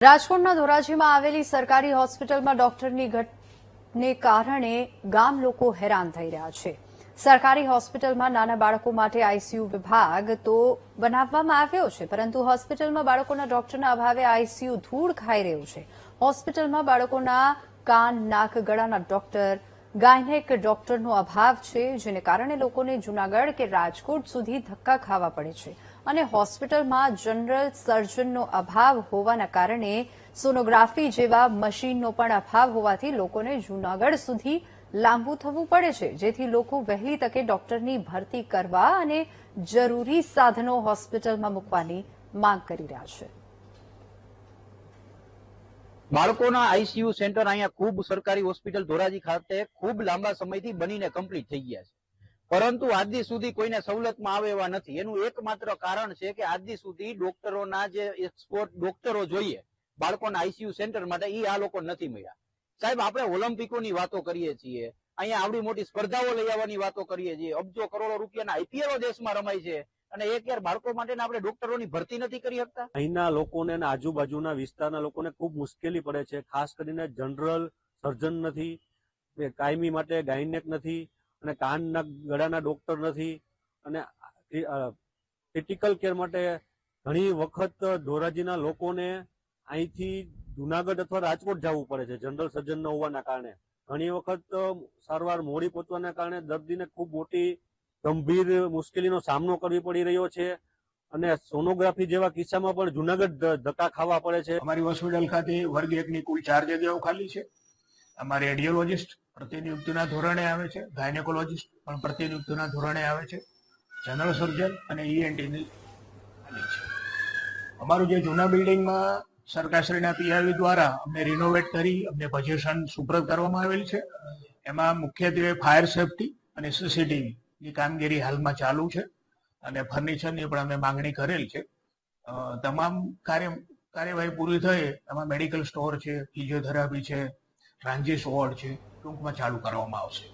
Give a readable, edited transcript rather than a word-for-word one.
રાજકોટના ધોરાજીમાં આવેલી સરકારી હોસ્પિટલમાં ડોક્ટરની ઘટને કારણે ગામ લોકો હેરાન થઈ રહ્યા છે. સરકારી હોસ્પિટલમાં નાના બાળકો માટે આઈસીયુ વિભાગ તો બનાવવામાં આવ્યો છે, પરંતુ હોસ્પિટલમાં બાળકોના ડોક્ટરના અભાવે આઈસીયુ ધૂળ ખાઈ રહ્યું છે. હોસ્પિટલમાં બાળકોના કાન, નાક, ગળાના ડોક્ટર, ગાયનેક ડોક્ટરનો અભાવ છે, જેને કારણે લોકોને જૂનાગઢ કે રાજકોટ સુધી ધક્કા ખાવા પડે છે. અને હોસ્પિટલમાં જનરલ સર્જનનો અભાવ હોવાના કારણે સોનોગ્રાફી જેવા મશીનનો પણ અભાવ હોવાથી લોકોને જૂનાગઢ સુધી લાંબુ થવું પડે છે, જેથી લોકો વહેલી તકે ડોક્ટરની ભરતી કરવા અને જરૂરી સાધનો હોસ્પિટલમાં મૂકવાની માંગ કરી રહ્યા છે. બાળકોના આઈસીયુ સેન્ટર અહીંયા ખૂબ સરકારી હોસ્પિટલ ધોરાજી ખાતે ખૂબ લાંબા સમયથી બનીને કમ્પ્લીટ થઈ ગયા છે, પરંતુ આજ દી સુધી કોઈને સવલતમાં આવે એવા નથી. એનું એકમાત્ર કારણ છે કે આજ દી સુધી ડોક્ટરોના જે એક્સપર્ટ ડોક્ટરો જોઈએ બાળકોના આઈસીયુ સેન્ટર માટે એ આ લોકો નથી મળ્યા. સાહેબ, આપણે ઓલિમ્પિકોની વાતો કરીએ છીએ, અહીંયા આવડી મોટી સ્પર્ધાઓ લઈ આવવાની વાતો કરીએ છીએ, અબજો કરોડો રૂપિયાના આઈપીએલો દેશમાં રમાય છે, અને એક યાર બાળકો માટે આપણે ડોક્ટરોની ભરતી નથી કરી શકતા. અહીંના લોકોને અને આજુબાજુના વિસ્તારના લોકોને ખૂબ મુશ્કેલી પડે છે. ખાસ કરીને જનરલ સર્જન નથી, કાયમી માટે ગાયનેક નથી, અને કાનના ગળાના ડોક્ટર નથી, અને ક્રિટિકલ કેર માટે ઘણી વખત ધોરાજીના લોકોને અહીંથી જુનાગઢ અથવા રાજકોટ જવું પડે છે જનરલ સર્જન ન હોવાના કારણે. ઘણી વખત સારવાર મોડી પહોંચવાના કારણે દર્દીને ખૂબ મોટી ગંભીર મુશ્કેલીનો સામનો કરવી પડી રહ્યો છે, અને સોનોગ્રાફી જેવા કિસ્સામાં પણ જુનાગઢ ધક્કા ખાવા પડે છે. અમારી હોસ્પિટલ ખાતે વર્ગ 1 ની કુલ 4 જગ્યાઓ ખાલી છે. અમારે રેડિયોલોજીસ્ટ પ્રતિનિયુક્તિના ધોરણે આવે છે, ગાયનેકોલોજીસ્ટ પણ પ્રતિનિયુક્તિના ધોરણે આવે છે, જનરલ સર્જન અને ઈએનટીની ખાલી છે. અમારું જે જૂના બિલ્ડિંગમાં સરકારશ્રીના પીઆરવી દ્વારા અમને રિનોવેટ કરી અમને પોઝિશન સુપ્રત કરવામાં આવેલ છે. એમાં મુખ્યત્વે ફાયર સેફટી અને સીસીટીવી ની કામગીરી હાલમાં ચાલુ છે, અને ફર્નિચરની પણ અમે માંગણી કરેલ છે. તમામ કાર્યવાહી પૂરી થઈ એમાં મેડિકલ સ્ટોર છે, ફિઝિયોથેરાપી છે, ટ્રાન્ઝિટ વોર્ડ છે, ટૂંકમાં ચાલુ કરવામાં આવશે.